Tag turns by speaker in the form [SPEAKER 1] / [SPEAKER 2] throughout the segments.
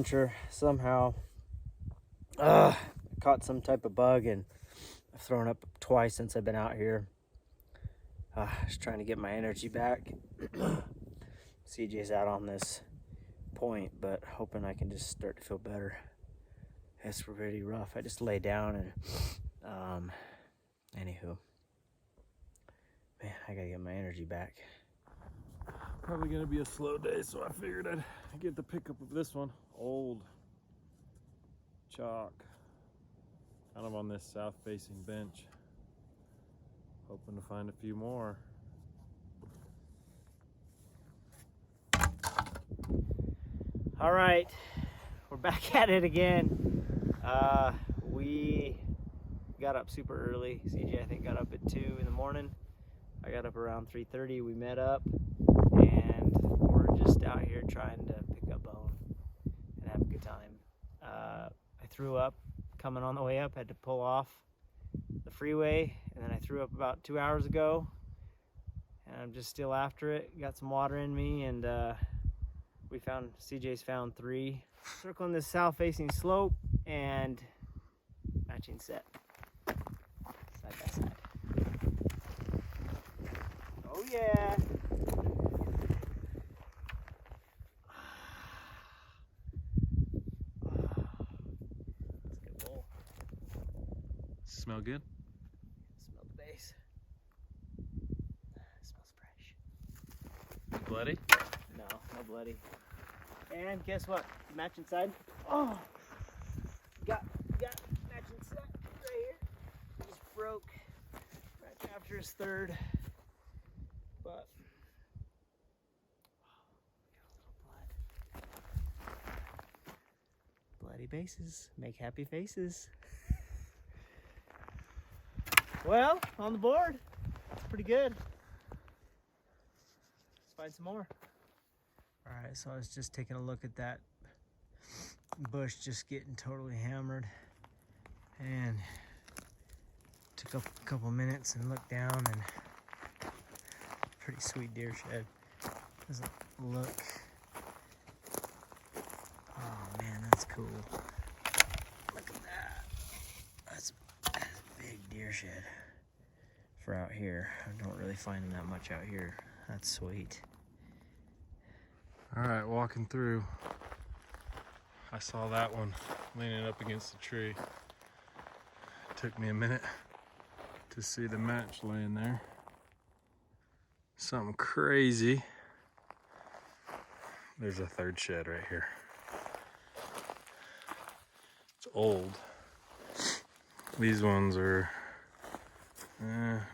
[SPEAKER 1] adventure. Somehow caught some type of bug, and I've thrown up twice since I've been out here. Just trying to get my energy back. CJ's out on this point, but hoping I can just start to feel better. It's pretty rough. I just lay down and anywho, man, I gotta get my energy back.
[SPEAKER 2] Probably gonna be a slow day, so I figured I'd get the pickup of this one. Old chalk, kind of on this south facing bench. Hoping to find a few more.
[SPEAKER 1] All right, we're back at it again. We got up super early. CJ, I think, got up at 2 in the morning. I got up around 3:30. We met up, and we're just out here trying to pick up bone and have a good time. I threw up coming on the way up, had to pull off the freeway, and then I threw up about 2 hours ago, and I'm just still after it. Got some water in me, and CJ's found 3. Circling this south-facing slope and matching set, side by side. Oh yeah! That's a good bowl.
[SPEAKER 2] Smell good?
[SPEAKER 1] Smell the base. It smells fresh.
[SPEAKER 2] Bloody?
[SPEAKER 1] No bloody. And guess what? Matching side. Oh, got matching set right here. Just broke right after his third, but got a little blood. Bloody bases make happy faces. Well, on the board, it's pretty good. Let's find some more. All right, so I was just taking a look at that bush just getting totally hammered, and took a couple minutes and looked down, and pretty sweet deer shed. Doesn't look, oh man, that's cool. Look at that. That's a big deer shed for out here. I don't really find them that much out here. That's sweet.
[SPEAKER 2] All right, walking through, I saw that one leaning up against the tree. It took me a minute to see the match laying there. Something crazy. There's a third shed right here. It's old. These ones are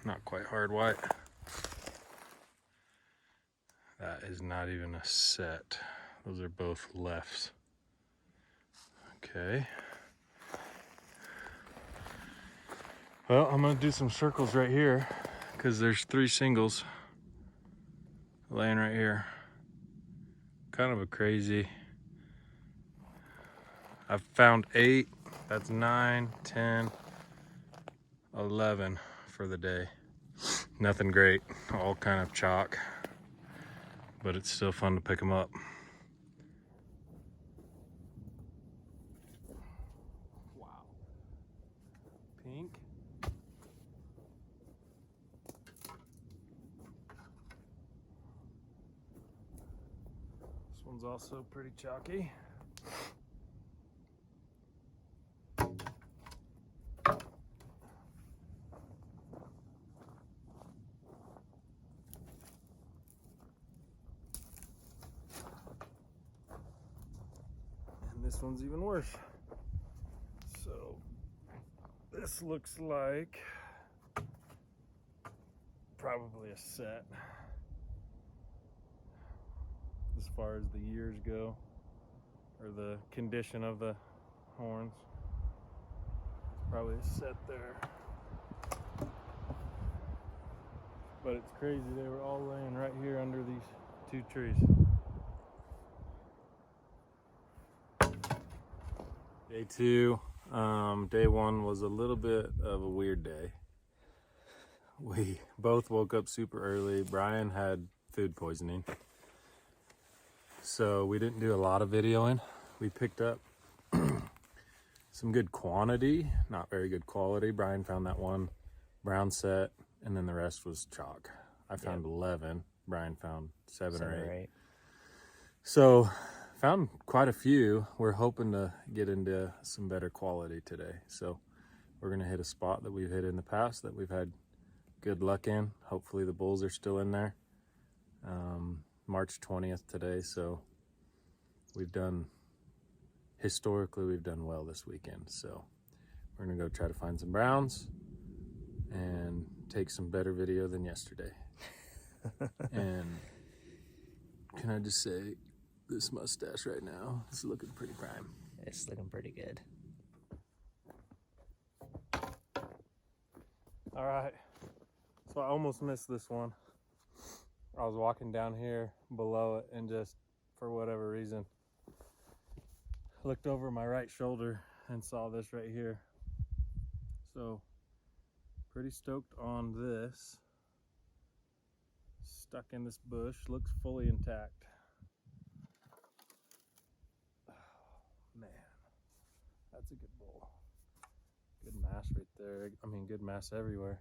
[SPEAKER 2] not quite hard white. That is not even a set. Those are both lefts. Okay. Well, I'm gonna do some circles right here because there's 3 singles laying right here. Kind of a crazy. I've found 8. That's 9, 10, 11 for the day. Nothing great. All kind of chalk. But it's still fun to pick them up. Wow. Pink. This one's also pretty chalky. This one's even worse. So this looks like probably a set as far as the years go, or the condition of the horns. It's probably a set there. But it's crazy, they were all laying right here under these 2 trees. Day 2, day 1 was a little bit of a weird day. We both woke up super early. Brian had food poisoning, so we didn't do a lot of videoing. we picked up some good quantity, not very good quality. Brian found that one brown set, and then the rest was chalk. I found 11. Brian found seven or eight. So found quite a few. We're hoping to get into some better quality today. So we're gonna hit a spot that we've hit in the past that we've had good luck in. Hopefully the bulls are still in there. March 20th today, so historically we've done well this weekend. So we're gonna go try to find some browns and take some better video than yesterday. And can I just say, this mustache right now is looking pretty prime.
[SPEAKER 1] It's looking pretty good.
[SPEAKER 2] All right, so I almost missed this one. I was walking down here below it and just, for whatever reason, looked over my right shoulder and saw this right here. So pretty stoked on this. Stuck in this bush, looks fully intact. Oh, man, that's a good bull. Good mass right there. I mean, good mass everywhere.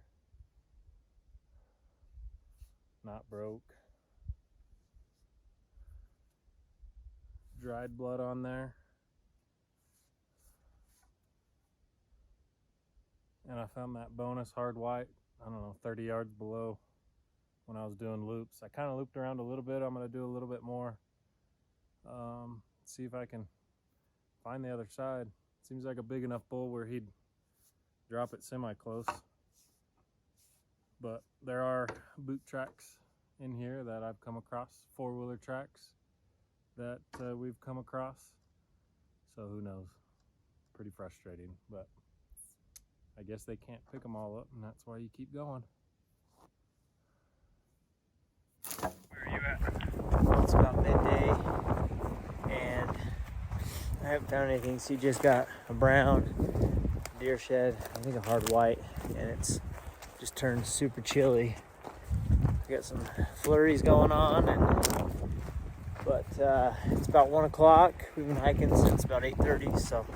[SPEAKER 2] Not broke. Dried blood on there. And I found that bonus hard white, I don't know, 30 yards below when I was doing loops. I kind of looped around a little bit. I'm going to do a little bit more. See if I can find the other side. Seems like a big enough bull where he'd drop it semi-close. But there are boot tracks in here that I've come across, four-wheeler tracks that we've come across. So who knows? Pretty frustrating, but I guess they can't pick them all up, and that's why you keep going. Where are you at?
[SPEAKER 1] Well, it's about midday, and I haven't found anything. So you just got a brown deer shed, I think a hard white, and it's just turned super chilly. We got some flurries going on, but it's about 1 o'clock. We've been hiking since about 8:30, so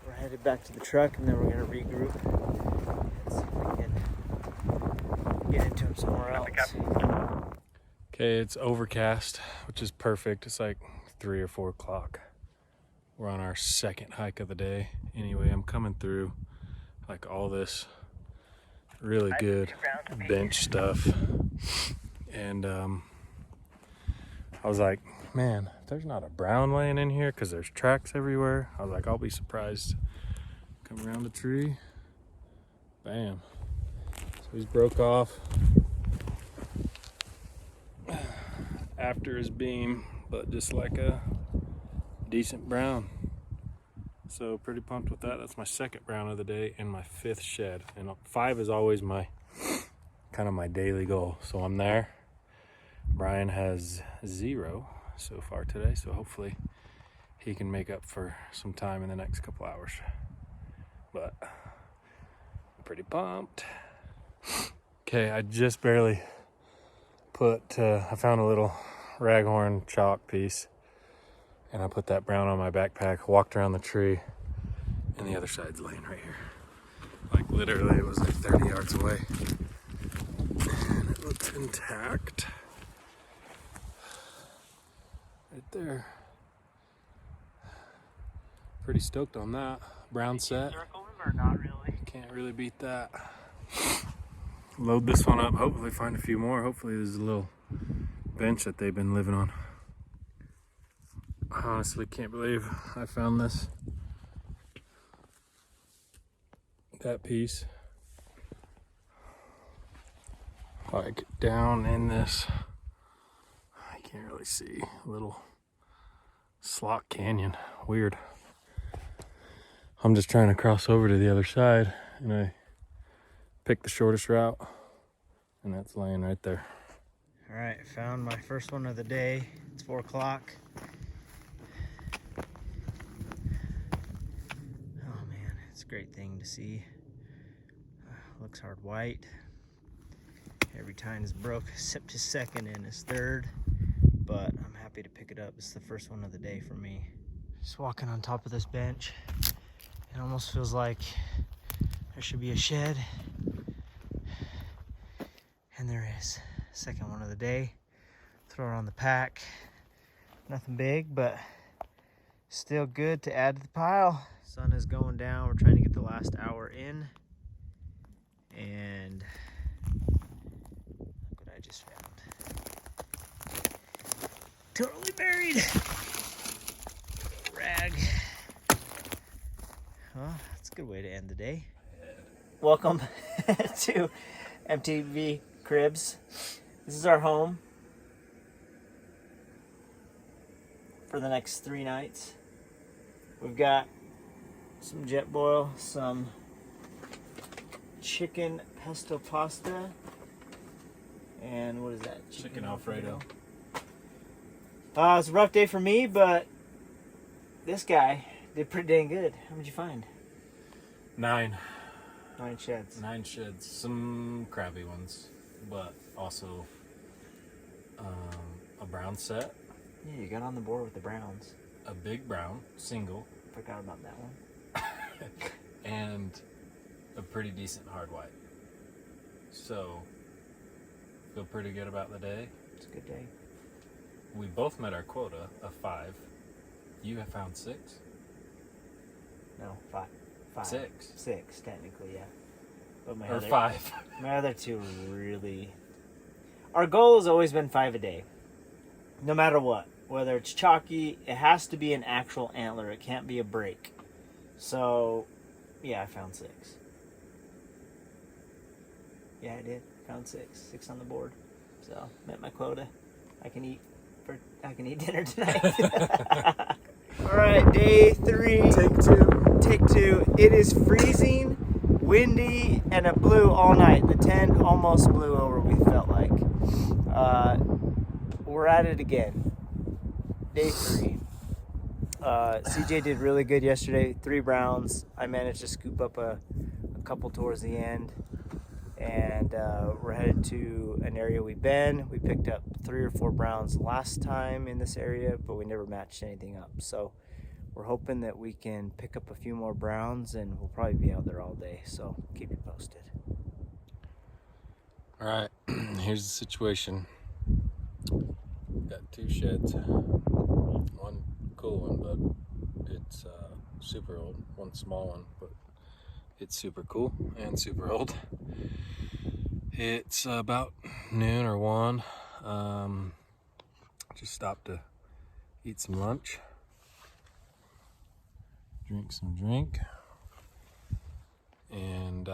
[SPEAKER 1] we're headed back to the truck, and then we're gonna regroup and see if we can get into them somewhere else.
[SPEAKER 2] Okay, it's overcast, which is perfect. It's like 3 or 4 o'clock. We're on our second hike of the day. Anyway, I'm coming through like all this really good bench stuff. And I was like, man, there's not a brown laying in here because there's tracks everywhere. I was like, I'll be surprised. Come around the tree. Bam. So he's broke off after his beam, but just like a decent brown. So pretty pumped with that. That's my second brown of the day and my 5th shed. And 5 is always my kind of my daily goal. So I'm there. Brian has 0 so far today, so hopefully he can make up for some time in the next couple hours. But I'm pretty pumped. Okay, I just barely I found a little raghorn chalk piece, and I put that brown on my backpack, walked around the tree, and the other side's laying right here. Like literally it was like 30 yards away. And it looks intact. Right there. Pretty stoked on that. Brown set.
[SPEAKER 1] Circle them or not really?
[SPEAKER 2] Can't really beat that. Load this one up, hopefully find a few more. Hopefully there's a little bench that they've been living on. I honestly can't believe I found this. That piece. Like down in this, I can't really see, a little slot canyon. Weird. I'm just trying to cross over to the other side, and I picked the shortest route, and that's laying right there.
[SPEAKER 1] All right, found my first one of the day. It's 4 o'clock. Oh man, it's a great thing to see. Looks hard white. Every time is broke except his second and his third, but I'm happy to pick it up. It's the first one of the day for me. Just walking on top of this bench. It almost feels like there should be a shed. And there is. Second one of the day. Throw it on the pack. Nothing big, but still good to add to the pile. Sun is going down. We're trying to get the last hour in. And look what I just found. Totally buried. Rag. Well, that's a good way to end the day. Welcome to MTV Cribs. This is our home for the next 3 nights. We've got some Jetboil, some chicken pesto pasta, and what is that?
[SPEAKER 2] Chicken Alfredo.
[SPEAKER 1] It's a rough day for me, but this guy did pretty dang good. How many did you find?
[SPEAKER 2] 9.
[SPEAKER 1] 9 sheds.
[SPEAKER 2] 9 sheds. Some crabby ones, but also a brown set,
[SPEAKER 1] Yeah, you got on the board with the Browns.
[SPEAKER 2] a big brown single,
[SPEAKER 1] Forgot about that one.
[SPEAKER 2] and a pretty decent hard white. So, feel pretty good about the day.
[SPEAKER 1] It's a good day.
[SPEAKER 2] We both met our quota of 5. You have found 6?
[SPEAKER 1] No, 5. 5.
[SPEAKER 2] 6.
[SPEAKER 1] 6, technically, yeah. But
[SPEAKER 2] Or 5.
[SPEAKER 1] My other 2 were really... Our goal has always been 5 a day. No matter what. Whether it's chalky, it has to be an actual antler. It can't be a break. So, yeah, I found 6. Yeah, I did. Found 6. 6 on the board. So, met my quota. I can eat dinner tonight. All right, day 3. Take 2. It is freezing, windy, and it blew all night. The tent almost blew over, we felt like. We're at it again. Day 3. CJ did really good yesterday. 3 browns. I managed to scoop up a couple towards the end. And we're headed to an area we've been. We picked up 3 or 4 browns last time in this area, but we never matched anything up. So we're hoping that we can pick up a few more browns, and we'll probably be out there all day. So keep you posted.
[SPEAKER 2] All right, here's the situation. Got 2 sheds. One cool one, but it's super old. One small one, but it's super cool and super old. It's about noon or 1. Just stopped to eat some lunch, drink some drink, and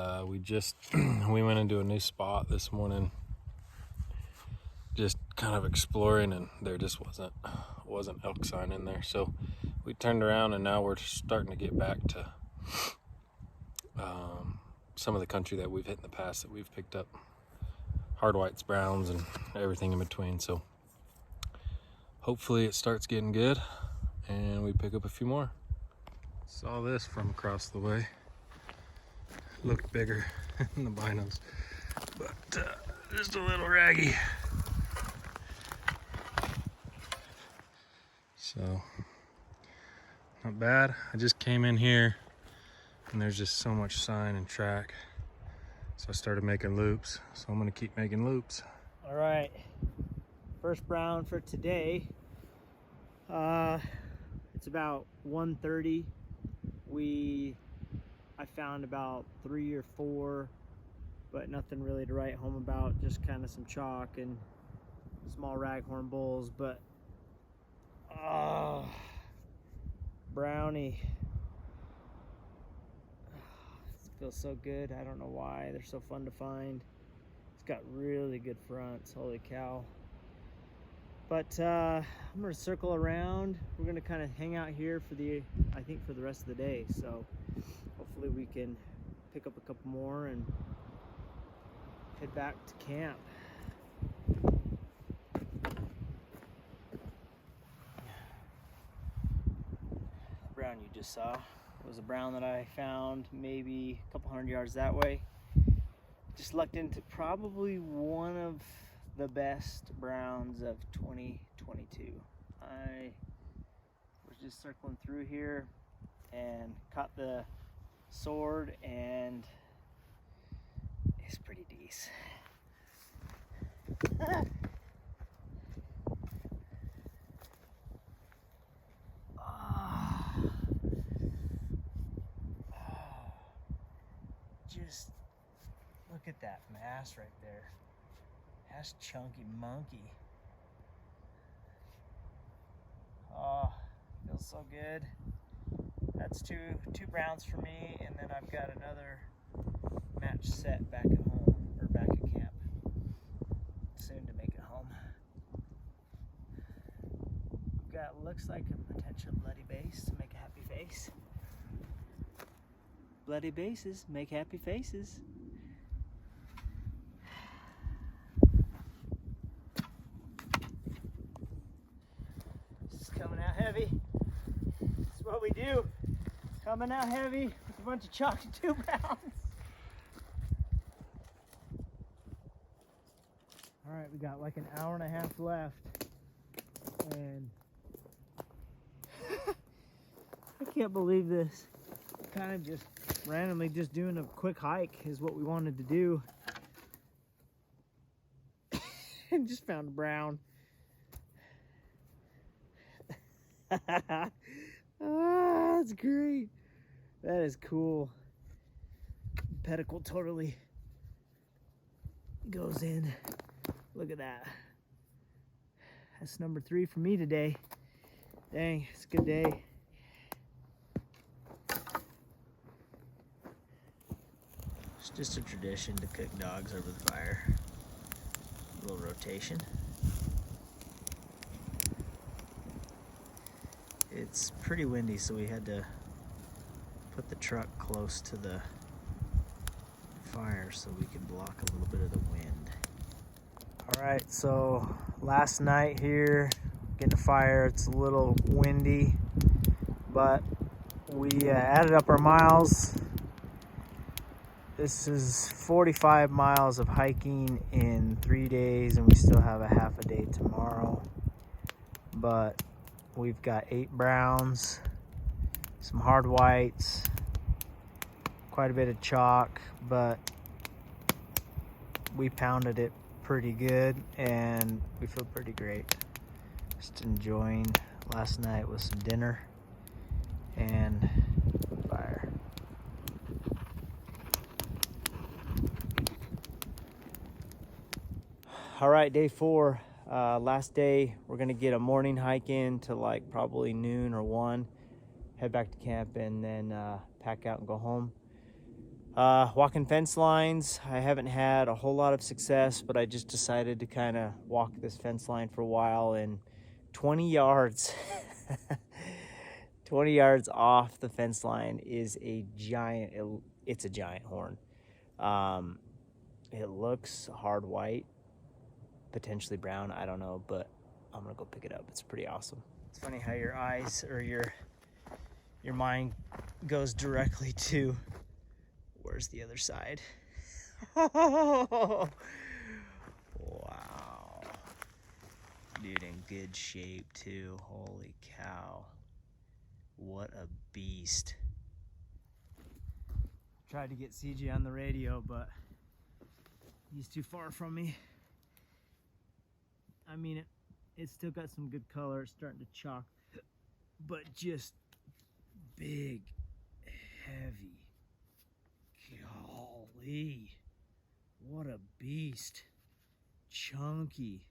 [SPEAKER 2] we went into a new spot this morning, just kind of exploring, and there just wasn't elk sign in there, so we turned around, and now we're starting to get back to some of the country that we've hit in the past, that we've picked up hard whites, browns, and everything in between. So hopefully it starts getting good and we pick up a few more. Saw this from across the way. Looked bigger in the binos, but just a little raggy. So not bad. I just came in here and there's just so much sign and track, so I started making loops. So I'm gonna keep making loops.
[SPEAKER 1] All right, first brown for today. It's about 1:30. I found about 3 or 4, but nothing really to write home about. Just kind of some chalk and small raghorn bulls. But brownie. It feels so good. I don't know why. They're so fun to find. It's got really good fronts. Holy cow. But I'm gonna circle around. We're gonna kind of hang out here for the rest of the day. So hopefully we can pick up a couple more and head back to camp. The brown you just saw was a brown that I found maybe a couple 100 yards that way. Just lucked into probably one of the best browns of 2022. I was just circling through here and caught the sword, and it's pretty decent. Just look at that mass right there. That's chunky monkey. Oh, feels so good. That's two browns for me, and then I've got another match set back at home, or back at camp. Soon to make it home. We've got, looks like a potential bloody base to make a happy face. Bloody bases make happy faces. This is coming out heavy. This is what we do. Coming out heavy with a bunch of chalk and 2 pounds. All right, we got like an hour and a half left, and I can't believe this. Kind of just randomly just doing a quick hike is what we wanted to do. And just found a brown. That's great. That is cool. Pedicle totally goes in. Look at that. That's number 3 for me today. Dang, it's a good day. It's just a tradition to cook dogs over the fire. A little rotation. It's pretty windy, so we had to put the truck close to the fire so we could block a little bit of the wind. All right, so last night here, getting a fire. It's a little windy, but we added up our miles. This is 45 miles of hiking in 3 days, and we still have a half a day tomorrow. But we've got 8 browns, some hard whites, quite a bit of chalk, but we pounded it pretty good and we feel pretty great. Just enjoying last night with some dinner and fire. All right, day 4, last day. We're gonna get a morning hike in to like probably noon or 1, head back to camp, and then pack out and go home. Walking fence lines, I haven't had a whole lot of success, but I just decided to kind of walk this fence line for a while, and 20 yards 20 yards off the fence line is a giant, it's a giant horn. It looks hard white, potentially brown, I don't know, but I'm gonna go pick it up. It's pretty awesome. It's funny how your eyes or your mind goes directly to where's the other side. Wow, dude, in good shape too. Holy cow, what a beast. Tried to get CJ on the radio, but he's too far from me. I mean, it's still got some good color. It's starting to chalk, but just big, heavy. Golly, what a beast. Chunky.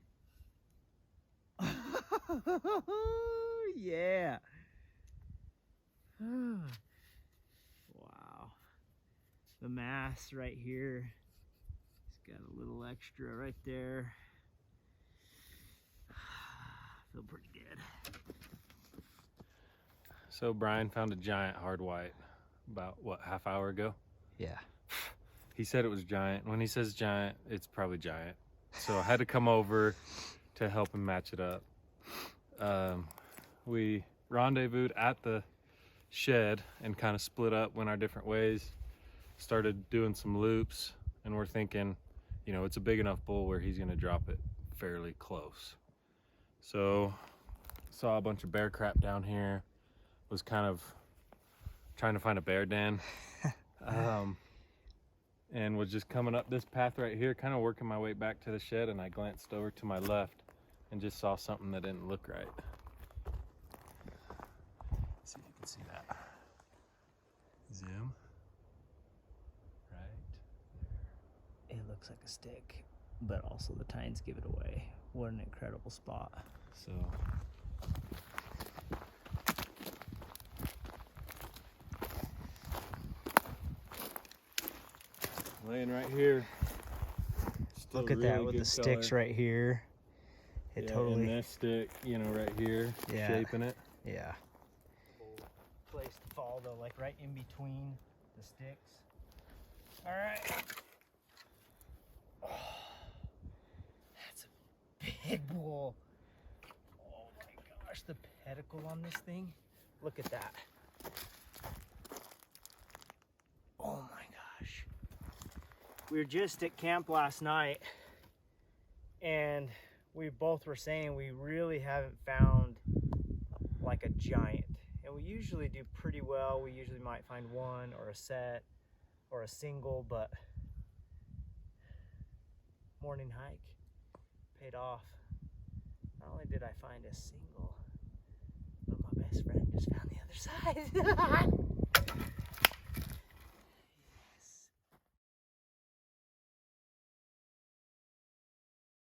[SPEAKER 1] Yeah. Wow. The mass right here. It's got a little extra right there. Feel pretty good.
[SPEAKER 2] So Brian found a giant hard white about, what, half hour ago?
[SPEAKER 1] Yeah.
[SPEAKER 2] He said it was giant. When he says giant, it's probably giant. So I had to come over to help him match it up. We rendezvoused at the shed and kind of split up, went our different ways, started doing some loops, and we're thinking, you know, it's a big enough bull where he's gonna drop it fairly close. So saw a bunch of bear crap down here, was kind of trying to find a bear den. And was just coming up this path right here, kind of working my way back to the shed, and I glanced over to my left and just saw something that didn't look right. See if you can see that. Zoom. Right there.
[SPEAKER 1] It looks like a stick, but also the tines give it away. What an incredible spot.
[SPEAKER 2] So laying right here. Still
[SPEAKER 1] Look at
[SPEAKER 2] really
[SPEAKER 1] that with
[SPEAKER 2] good
[SPEAKER 1] the sticks
[SPEAKER 2] color.
[SPEAKER 1] right here. It
[SPEAKER 2] Yeah,
[SPEAKER 1] totally,
[SPEAKER 2] and this stick, you know, right here,
[SPEAKER 1] Yeah.
[SPEAKER 2] shaping it.
[SPEAKER 1] yeah. Place to fall though, like right in between the sticks. All right. Oh, that's a big bull. Oh my gosh, the pedicle on this thing. Look at that. Oh my gosh. We were just at camp last night and we both were saying we really haven't found like a giant. And we usually do pretty well. We usually might find one or a set or a single, but morning hike paid off. Not only did I find a single, but my best friend just found the other side.